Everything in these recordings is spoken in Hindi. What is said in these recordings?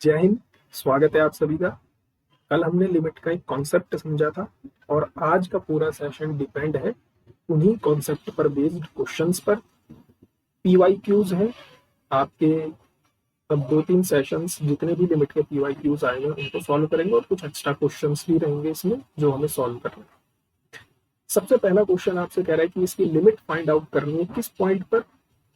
जय हिंद। स्वागत है आप सभी का। कल हमने लिमिट का एक कॉन्सेप्ट समझा था और आज का पूरा सेशन डिपेंड है उन्हीं कॉन्सेप्ट पर बेस्ड क्वेश्चंस पर। पीवाई क्यूज हैं आपके। अब 2-3 सेशंस जितने भी लिमिट के पीवाई क्यूज आएंगे उनको सॉल्व करेंगे और कुछ एक्स्ट्रा क्वेश्चंस भी रहेंगे इसमें जो हमें सॉल्व करना है। सबसे पहला क्वेश्चन आपसे कह रहा है कि इसकी लिमिट फाइंड आउट करनी है किस पॉइंट पर,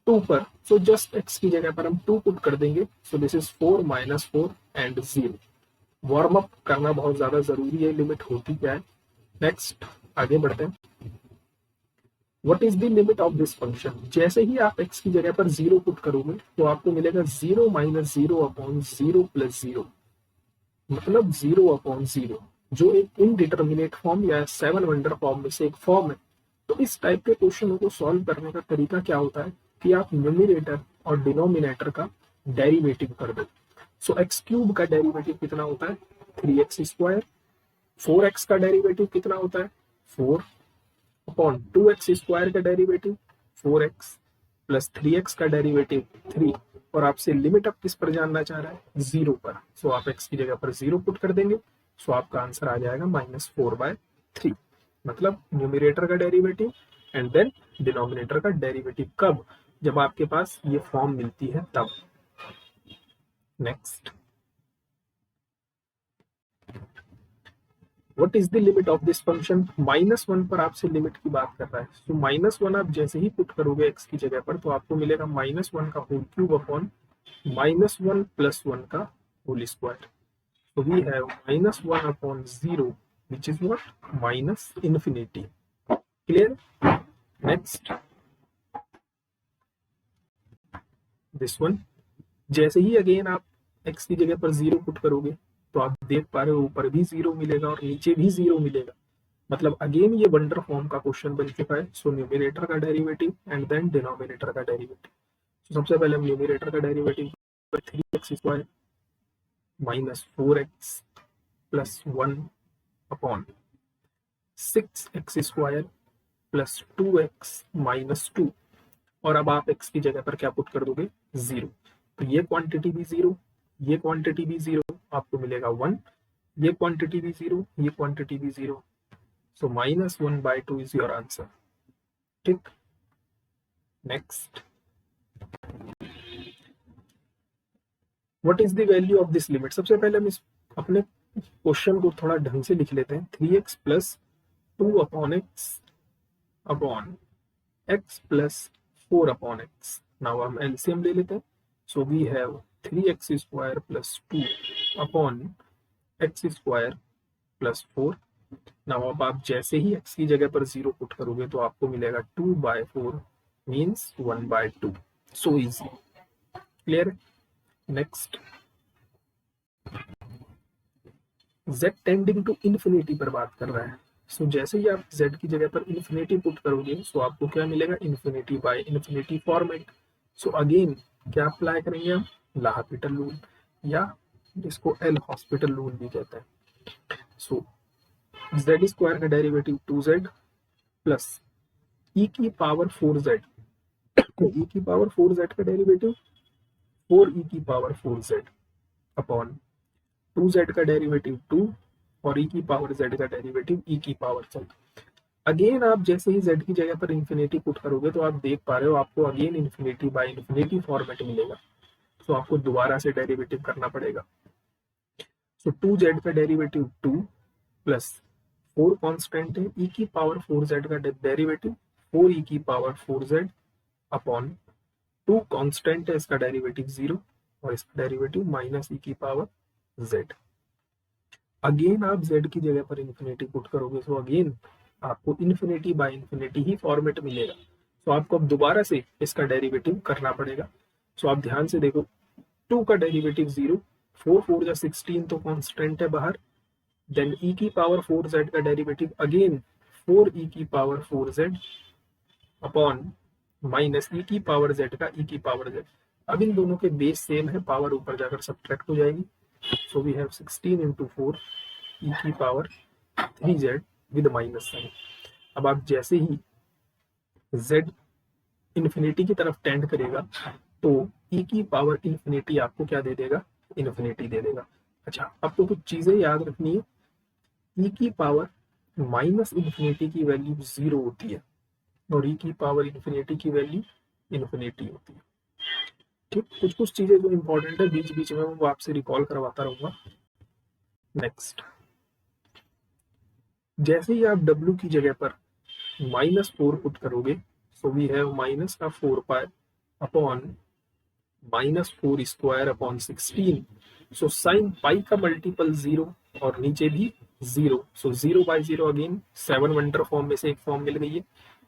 2 पर। सो जस्ट एक्स की जगह पर हम 2 पुट कर देंगे। So this is 4 - 4 and 0। Warm up करना बहुत ज्यादा जरूरी है। लिमिट होती क्या है, नेक्स्ट आगे बढ़ते हैं। What is the limit of this function. जैसे ही आप x की जगह पर 0 पुट करोगे तो आपको मिलेगा 0 - 0 अपॉन 0 प्लस 0, मतलब 0 अपॉन 0, जो एक इनडिटर्मिनेट फॉर्म या 7 वंडर फॉर्म में से एक फॉर्म है। तो इस टाइप के क्वेश्चनों को सॉल्व करने का तरीका क्या होता है कि आप न्यूमिनेटर और डिनोमिनेटर का डेरिवेटिव कर दो। सो एक्स क्यूब का डेरिवेटिव कितना होता है, 3x स्क्वायर। 4x का डेरिवेटिव कितना होता है, 4 अपॉन 2x स्क्वायर का डेरिवेटिव 4x प्लस 3x का डेरिवेटिव 3। और आपसे लिमिट आप किस पर जानना चाह रहा है, 0 पर। सो आप x की जगह पर 0 पुट कर देंगे। सो आपका आंसर आ जाएगा -4/3, मतलब न्यूमिनेटर का डेरिवेटिव एंड देन डिनोमिनेटर का डेरिवेटिव। कब, जब आपके पास ये फॉर्म मिलती है तब। Next, what is the limit of this function. -1 पर आपसे लिमिट की बात कर रहा है। तो -1 आप जैसे ही पुट करोगे x की जगह पर तो आपको मिलेगा -1 का होल क्यूब अपॉन -1 प्लस 1 का होल स्क्वायर। तो we have -1 upon 0 which is what, minus infinity. Clear. Next, this one. जैसे ही अगेन आप x की जगह पर 0 पुट करोगे तो आप देख पा रहे हो ऊपर भी 0 मिलेगा और नीचे भी 0 मिलेगा। मतलब अगेन ये वंडर फॉर्म का क्वेश्चन बन चुका है। सो न्यूमिनेटर का डेरिवेटिव एंड देन डिनोमिनेटर का डेरिवेटिव। तो सबसे पहले हम न्यूमिनेटर का derivative 3x square minus 4x plus 1 upon 6x square plus 2x minus 2। और अब आप x की जगह पर क्या पुट कर दोगे, 0। तो ये क्वांटिटी भी 0, ये क्वांटिटी भी 0, आपको मिलेगा 1। ये क्वांटिटी भी 0, ये क्वांटिटी भी 0। सो -1/2 इज योर आंसर। ठीक। Next, what is the value of this limit. सबसे पहले हम इस अपने क्वेश्चन को थोड़ा ढंग से लिख लेते हैं। 3x plus 2 upon x upon x plus 4 upon x. Now हम एलसीएम ले लेते हैं। So we have 3x square plus 2 upon x square plus 4। Now अब आप जैसे ही x की जगह पर 0 पुट करोगे तो आपको मिलेगा 2/4 means 1/2। So easy. Clear. Next, z tending to infinity पर बात कर रहा है। सो जैसे ही आप z की जगह पर इन्फिनिटी पुट करोगे सो आपको क्या मिलेगा, infinity by infinity format. So again क्या अप्लाई करेंगे हम, लाहपिटल रूल, या जिसको एल हॉस्पिटल रूल भी कहते हैं। सो z स्क्वायर का डेरिवेटिव 2z प्लस e की पावर 4z। e की पावर 4z का डेरिवेटिव 4e की पावर 4z अपॉन 2z का डेरिवेटिव 2 और e की पावर z का डेरिवेटिव e की पावर z। अगेन आप जैसे ही z की जगह पर इन्फिनिटी पुट करोगे तो आप देख पा रहे हो आपको again infinity by infinity format मिलेगा। तो आपको दोबारा से डेरिवेटिव करना पड़ेगा। सो 2z का डेरिवेटिव 2 प्लस 4 कांस्टेंट है, e की पावर 4z का डेरिवेटिव 4e की पावर 4z अपॉन 2 कांस्टेंट है, इसका डेरिवेटिव 0 और इसका डेरिवेटिव माइनस e की पावर z। अगेन आप z की जगह पर इन्फिनिटी पुट करोगे तो अगेन आपको infinity by infinity he format मिलेगा। तो आपको अब दोबारा से इसका डेरिवेटिव करना पड़ेगा। सो आप ध्यान से देखो, 2 का डेरिवेटिव 0, 4 4 जा 16 तो कांस्टेंट है बाहर। देन e की पावर 4z का डेरिवेटिव अगेन 4e की power 4z upon minus e की पावर z का e की पावर z। अब इन दोनों के बेस सेम है, पावर ऊपर जाकर सब्ट्रैक्ट हो जाएगी। So we have 16 into 4 e की power 3z with minus sign. अब आप जैसे ही z इन्फिनिटी की तरफ टेंड करेगा तो e की पावर इन्फिनिटी आपको क्या दे देगा, इन्फिनिटी दे देगा। अच्छा, आपको कुछ चीजें याद रखनी है। ई की पावर माइनस इन्फिनिटी की वैल्यू 0 होती है और ई की पावर इन्फिनिटी की वैल्यू इन्फिनिटी होती है। ठीक, कुछ कुछ चीजें जो इंपॉर्टेंट है बीच बीच में वो आपसे रिकॉल करवाता रहूंगा। नेक्स्ट, जैसे ही आप W की जगह पर -4 पुट करोगे, सो वी हैव माइनस का 4 pi upon -4 square upon 16। So sine pi का मल्टीपल 0 और नीचे भी 0, सो 0/0 अगेन 7 वंडर फॉर्म में से एक फॉर्म मिल गई है।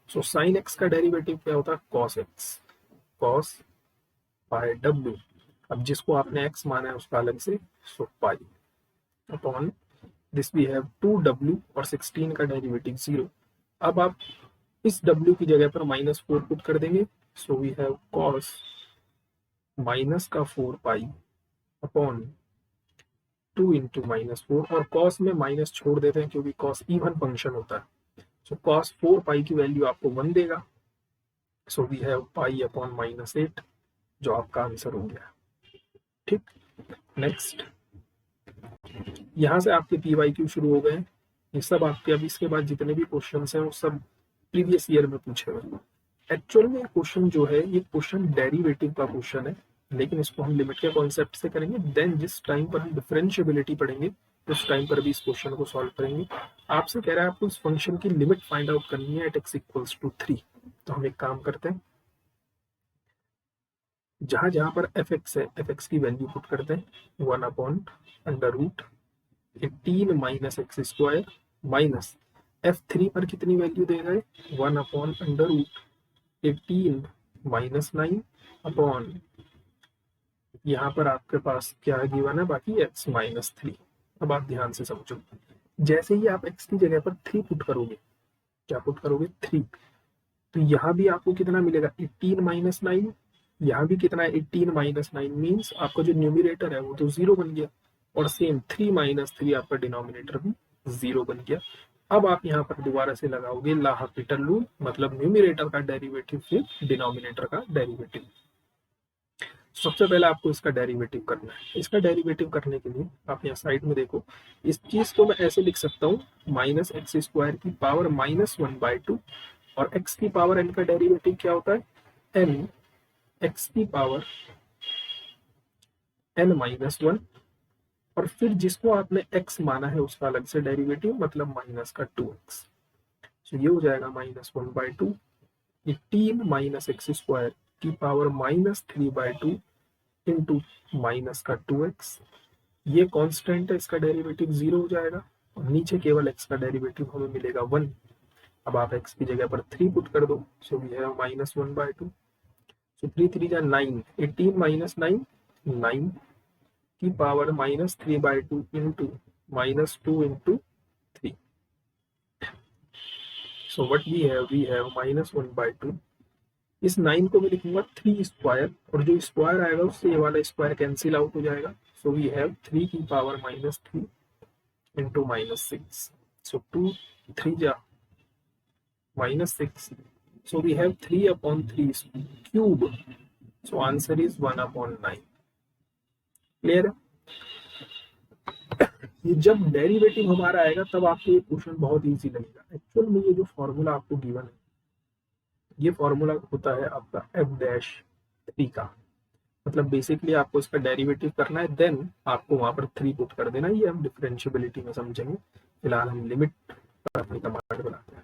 सो साइन x का डेरिवेटिव क्या होता है, cos x, cos पाई W। अब जिसको आपने x माना है उसका अलग से, so pi upon this we have 2W और 16 का डेरिवेटिव 0। अब आप इस W की जगह पर -4 पुट कर देंगे, so we have cos minus का 4 पाई अपॉन 2 इंटू -4, और cos में माइनस छोड़ देते हैं क्योंकि cos इवन फंक्शन होता है। सो cos 4 पाई की वैल्यू आपको 1 देगा। So we have pi upon -8 जो आपका आंसर हो गया। ठीक, नेक्स्ट, यहाँ से आपके PYQ शुरू हो गए। ये सब आपके अब इसके बाद जितने भी क्वेश्चन हैं वो सब प्रीवियस ईयर में पूछे हुए। एक्चुअल में क्वेश्चन जो है ये क्वेश्चन डेरिवेटिव का क्वेश्चन है, लेकिन इसको हम लिमिट के कॉन्सेप्ट से करेंगे। देन जिस टाइम पर हम डिफरेंशिएबिलिटी पढ़ेंगे उस टाइम पर भी इस क्वेश्चन को सॉल्व करेंगे। आपसे कह रहा है आपको इस फंक्शन की लिमिट फाइंड आउट करनी है एट x इक्वल्स टू 3। तो हम एक काम करते हैं, जहां जहां पर fx है fx की वैल्यू पुट करते हैं 1 upon under root 18 minus x square minus f3 पर कितनी वैल्यू देगा 1 upon under root 18 minus 9 upon यहाँ पर आपके पास क्या गिवन है बाकी x माइनस 3। अब आप ध्यान से समझो, जैसे ही आप x की जगह पर 3 पुट करोगे, क्या पुट करोगे 3, तो यहाँ भी आपको कितना मिलेगा 18 माइनस 9, यहाँ भी कितना है 18 माइनस 9, मीन्स आपका जो न्यूमिनेटर है वो तो 0 बन गया, और सेम 3 माइनस 3 आपका डिनोमिनेटर भी 0 बन गया। अब आप यहाँ पर दोबारा से लगाओगे ला हॉपिटल रूल, मतलब न्यूमिनेटर का डेरिवेटिव फिर डिनोमिनेटर का डेरिवेटिव। सबसे पहले आपको इसका डेरिवेटिव करना है। इसका डेरिवेटिव करने के लिए आप यहाँ साइड में देखो, इस चीज को मैं ऐसे लिख सकता हूँ माइनस एक्स स्क्वायर की पावर -1/2, और x की पावर n का डेरिवेटिव क्या होता है n x की पावर n-1, और फिर जिसको आपने x माना है उसका अलग से डेरिवेटिव, मतलब माइनस का 2x। तो ये हो जाएगा -1/2 18 माइनस एक्स स्क्वायर की पावर -3/2 इंटू माइनस का 2x। ये कांस्टेंट है, इसका डेरिवेटिव 0 हो जाएगा, और नीचे केवल x का डेरिवेटिव हमें मिलेगा 1। अब आप x की जगह पर 3 पुट कर दो, सो वी हैव -1/2। सो 3 3 जा 9, 18 माइनस 9 9 की power -3/2 into -2 into 3। So what we have -1/2। इस 9 को मैं लिखूंगा 3 स्क्वायर, और जो स्क्वायर आएगा उससे ये वाला स्क्वायर कैंसिल आउट हो जाएगा। सो वी हैव 3 की पावर -3 इंटू -6। सो 2 3 जा -6। So we have 3 upon 3 cube. So answer is 1 upon 9. Clear है? ये जब डेरिवेटिव हमारा आएगा तब आपको ये क्वेश्चन बहुत इजी लगेगा। एक्चुअल में ये जो फॉर्मूला आपको गिवन है, ये फॉर्मूला होता है आपका f'3 का, मतलब बेसिकली आपको इसका डेरिवेटिव करना है, देन आपको वहां पर 3 पुट कर देना। ये हम डिफरेंशिएबिलिटी में समझेंगे, फिलहाल हम लिमिट पर अपनी कमांड बनाते हैं।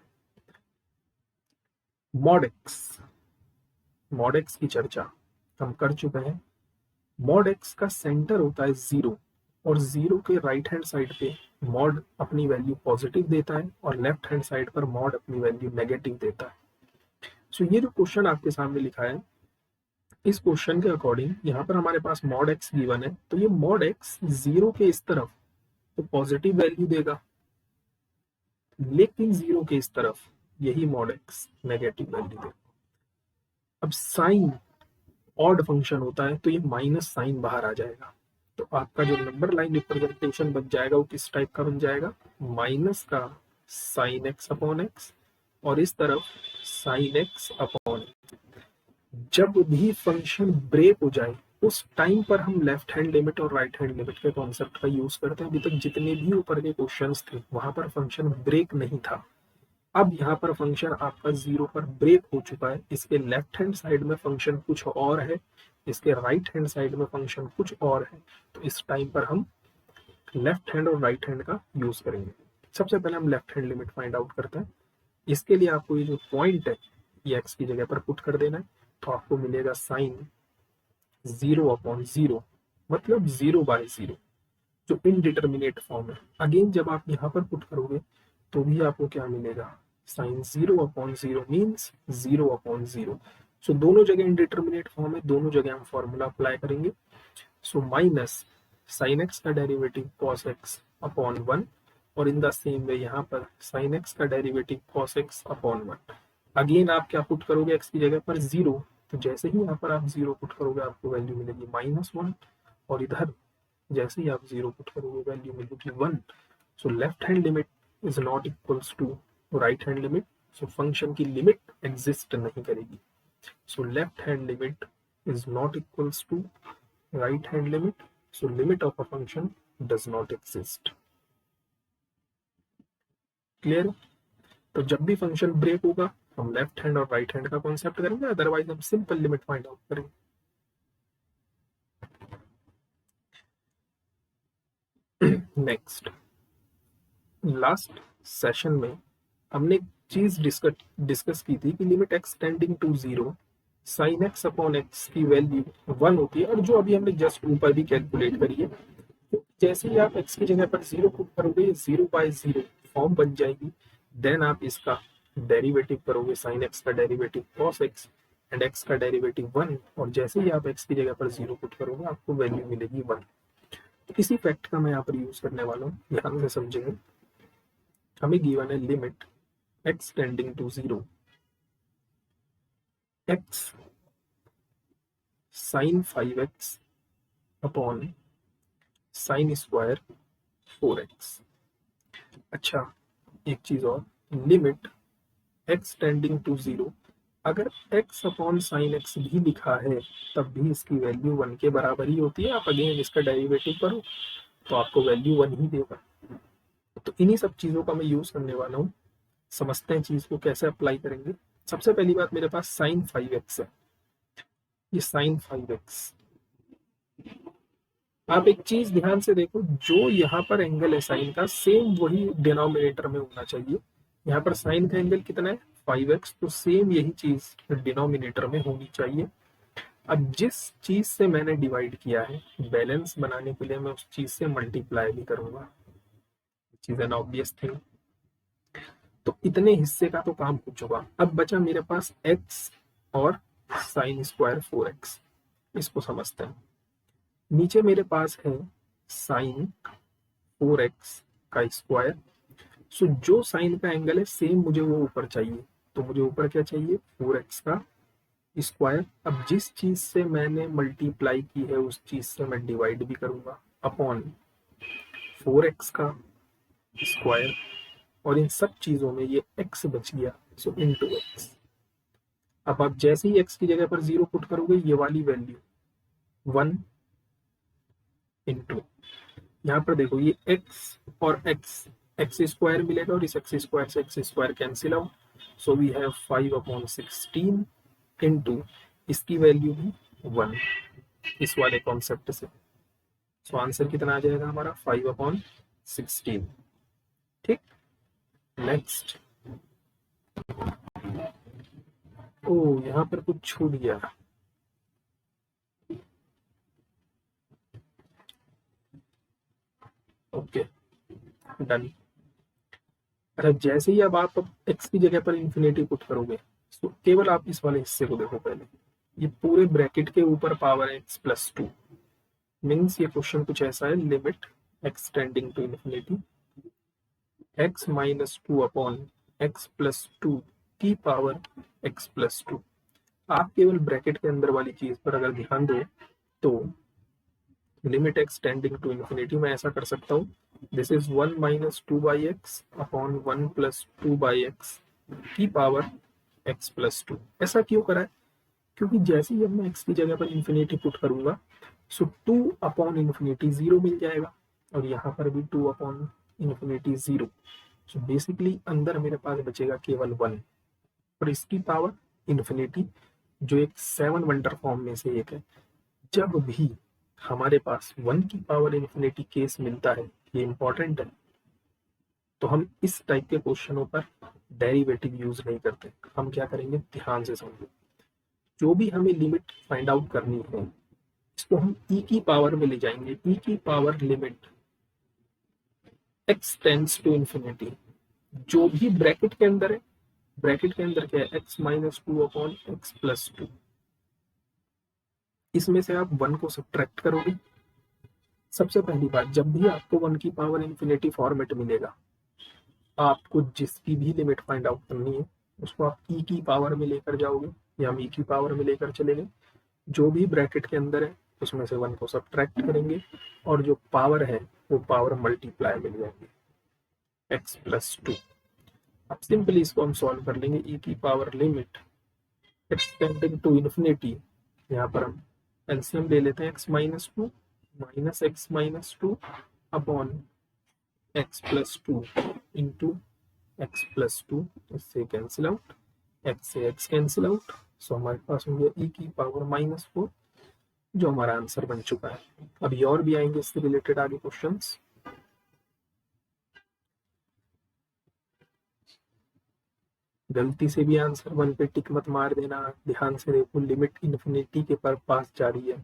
मॉड एक्स की चर्चा हम कर चुके हैं। मॉड एक्स का सेंटर होता है 0, और 0 के राइट हैंड साइड पे मॉड अपनी वैल्यू पॉजिटिव देता है, और लेफ्ट हैंड साइड पर मॉड अपनी वैल्यू नेगेटिव देता है। सो ये जो क्वेश्चन आपके सामने लिखा है, इस क्वेश्चन के अकॉर्डिंग यहाँ पर हमारे पास मॉड एक्स गिवन है, तो ये मॉड एक्स 0 के इस तरफ तो पॉजिटिव वैल्यू देगा, लेकिन 0 के इस तरफ यही मॉड एक्स नेगेटिव वैल्यू देगा। अब साइन ऑड फंक्शन होता है तो ये माइनस साइन बाहर आ जाएगा, तो आपका जो नंबर लाइन रिप्रेजेंटेशन बन जाएगा वो किस टाइप का बन जाएगा, माइनस का साइन एक्स अपॉन एक्स, और इस तरफ साइन एक्स अपॉन एक्स। जब भी फंक्शन ब्रेक हो जाए उस टाइम पर हम लेफ्ट हैंड लिमिट और राइट हैंड लिमिट के कॉन्सेप्ट का यूज करते हैं। अभी तक जितने भी ऊपर के क्वेश्चंस थे वहां पर फंक्शन ब्रेक नहीं था। अब यहाँ पर फंक्शन आपका जीरो पर ब्रेक हो चुका है। इसके लेफ्ट हैंड साइड में फंक्शन कुछ और है, इसके राइट हैंड साइड में फंक्शन कुछ और है। तो इस टाइम पर हम लेफ्ट हैंड और राइट हैंड का यूज करेंगे। सबसे पहले हम left hand limit find out करते हैं। इसके लिए आपको ये जो पॉइंट है ये एक्स की जगह पर पुट कर देना है। तो आपको मिलेगा साइन 0/0, मतलब 0/0, जो इनडिटर्मिनेट फॉर्म है। अगेन जब आप यहाँ पर पुट करोगे तो भी आपको क्या मिलेगा, साइन 0/0 मीन्स 0/0। सो दोनों जगह इनडिटर्मिनेट फॉर्म है, दोनों जगह हम फॉर्मूला अप्लाई करेंगे। सो माइनस साइन एक्स का डेरिवेटिव कॉस एक्स अपॉन 1, और इन द सेम वे यहाँ पर साइन एक्स का derivative cos x upon 1। Again आप क्या पुट करोगे, एक्स की जगह पर 0, तो जैसे ही यहाँ पर आप 0 पुट करोगे आपको वैल्यू मिलेगी -1, और इधर जैसे ही आप 0 पुट करोगे वैल्यू मिलेगी 1। So left hand limit is not equals to right hand limit. So function की लिमिट एग्जिस्ट नहीं करेगी। So left hand limit is not equals to right hand limit, so limit of a function does not exist. Clear? तो जब भी फंक्शन ब्रेक होगा हम लेफ्ट हैंड और राइट हैंड का कॉन्सेप्ट करेंगे, अदरवाइज हम सिंपल लिमिट फाइंड आउट करेंगे। नेक्स्ट, लास्ट सेशन में हमने एक चीज डिस्कस की थी कि limit x tending to 0 sine x upon x की वैल्यू 1 होती है, और जो अभी हमने जस्ट ऊपर भी कैलकुलेट करी है। तो जैसे ही आप एक्स की जगह पर 0 पुट करोगे 0/0 फॉर्म बन जाएगी। देन आप इसका डेरिवेटिव करोगे, साइन एक्स का derivative cos x and x का डेरिवेटिव 1, और जैसे ही आप एक्स की जगह पर 0 पुट करोगे आपको वैल्यू मिलेगी 1। तो इसी फैक्ट का मैं यहाँ पर यूज करने वाला हूँ, ध्यान से समझेंगे। हमें गिवन है limit x tending to 0 x sine 5x upon sine square 4x। अच्छा, एक चीज और, लिमिट x टेंडिंग टू 0, अगर x अपॉन साइन एक्स भी लिखा है तब भी इसकी वैल्यू 1 के बराबर ही होती है। आप अगेन इसका डेरिवेटिव करो तो आपको वैल्यू 1 ही देगा। तो इन्हीं सब चीजों का मैं यूज करने वाला हूँ। समझते हैं चीज को कैसे अप्लाई करेंगे। सबसे पहली बात, मेरे पास साइन 5x है, ये साइन 5x। आप एक चीज ध्यान से देखो, जो यहाँ पर एंगल है साइन का सेम वही डिनोमिनेटर में होना चाहिए। यहाँ पर साइन का एंगल कितना है 5x, तो सेम यही चीज डिनोमिनेटर में होनी चाहिए। अब जिस चीज से मैंने डिवाइड किया है बैलेंस बनाने के लिए मैं उस चीज से मल्टीप्लाई भी करूंगा, चीज एन ऑब्वियस थिंग। तो इतने हिस्से का तो काम हो चुका। अब बचा मेरे पास x और साइन स्क्वायर 4x। इसको समझते हैं। नीचे मेरे पास है साइन 4x का स्क्वायर। सो जो साइन का एंगल है सेम मुझे वो ऊपर चाहिए, तो मुझे ऊपर क्या चाहिए 4x का स्क्वायर। अब जिस चीज से मैंने मल्टीप्लाई की है उस चीज से मैं डिवाइड भी करूंगा अपॉन 4x का स्क्वायर, और इन सब चीजों में ये x बच गया, सो इनटू x। अब आप जैसे ही x की जगह पर 0 पुट करोगे ये वाली वैल्यू 1 इंटू, यहाँ पर देखो ये x और x स्क्वायर मिलेगा और इस x स्क्वायर से x square cancel out, so we have 5/16 into इसकी वैल्यू भी 1 इस वाले कॉन्सेप्ट से। सो आंसर कितना आ जाएगा हमारा 5/16। ठीक, नेक्स्ट। ओ यहाँ पर कुछ छूट गया। Okay, done. अच्छा, जैसे ही अब आप x की जगह पर इंफिनिटी पुट करोगे तो केवल आप इस वाले हिस्से को देखो। पहले ये पूरे ब्रैकेट के ऊपर पावर है x+2, मीन्स ये क्वेश्चन कुछ ऐसा है, limit x tending to infinity x -2 upon x+2 की पावर x+2। आप केवल ब्रैकेट के अंदर वाली चीज पर अगर ध्यान दो तो limit x tending to infinity मैं ऐसा कर सकता हूँ, this is 1 - 2/x upon 1 + 2/x की पावर x+2। ऐसा क्यों करा है, क्योंकि जैसे ही अब मैं x की जगह पर इन्फिनिटी पुट करूंगा सो 2/इन्फिनिटी 0 मिल जाएगा, और यहाँ पर भी 2/इन्फिनिटी 0। सो बेसिकली अंदर मेरे पास बचेगा केवल 1, और इसकी पावर इन्फिनिटी, जो एक 7 वंडर फॉर्म में से एक है। जब भी हमारे पास 1 की पावर इन्फिनिटी केस मिलता है, ये इंपॉर्टेंट है, तो हम इस टाइप के क्वेश्चनों पर डेरिवेटिव यूज नहीं करते। हम क्या करेंगे, ध्यान से समझो। जो भी हमें लिमिट फाइंड आउट करनी है, इसको हम ई की पावर में ले जाएंगे। ई की power limit x tends to infinity, जो भी ब्रैकेट के अंदर है, ब्रैकेट के अंदर क्या है, एक्स माइनस 2/x+2। इसमें से आप 1 को सब्ट्रैक्ट करोगे। सबसे पहली बात, जब भी आपको 1 की पावर इन्फिनिटी फॉर्मेट मिलेगा, आपको जिसकी भी लिमिट फाइंड आउट करनी है उसको आप ई की पावर में लेकर जाओगे, या हम ई की पावर में लेकर चलेंगे। जो भी ब्रैकेट के अंदर है उसमें से 1 को सब्ट्रैक्ट करेंगे, और जो पावर है वो पावर मल्टीप्लाई मिल जाएगी x+2। अब सिंपली इसको हम सॉल्व कर लेंगे। ई की power limit x tending to infinity, यहाँ पर हम एलसीएम ले लेते हैं, x-2 minus x-2 upon x+2 into x+2, इससे कैंसिल आउट, x से x कैंसिल आउट। सो हमारे पास हो गया e की पावर -4, जो हमारा आंसर बन चुका है। अभी और भी आएंगे इससे रिलेटेड आगे क्वेश्चंस। गलती से भी आंसर 1 पे टिक मत मार देना, ध्यान से देखो, लिमिट इन्फिनिटी के पास जा रही है।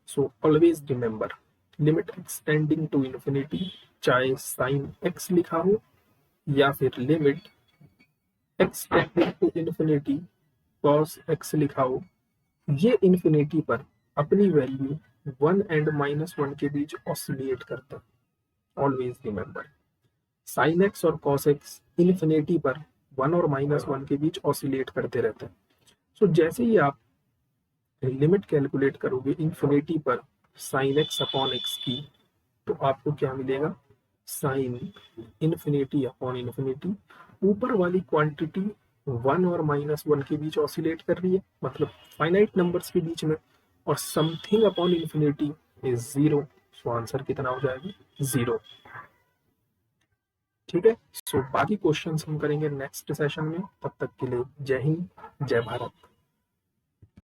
So always remember, limit x tending to infinity, चाहे साइन x लिखा हो या फिर limit x tending to infinity cos x लिखा हो, ये इन्फिनिटी पर अपनी वैल्यू 1 एंड -1 के बीच ऑसिलेट करता है। ऑलवेज रिमेंबर, साइन x और कॉस x इन्फिनिटी पर 1 और -1 के बीच ऑसिलेट करते रहते हैं। सो जैसे ही आप लिमिट कैलकुलेट करोगे इन्फिनिटी पर साइन x अपॉन x की, तो आपको क्या मिलेगा, साइन इन्फिनिटी अपॉन इन्फिनिटी। ऊपर वाली क्वांटिटी 1 और -1 के बीच ऑसिलेट कर रही है, मतलब फाइनाइट नंबर्स के बीच में, और something upon infinity is 0। So answer कितना हो जाएगा, 0। ठीक है। सो बाकी क्वेश्चंस हम करेंगे नेक्स्ट सेशन में। तब तक के लिए जय हिंद, जय भारत।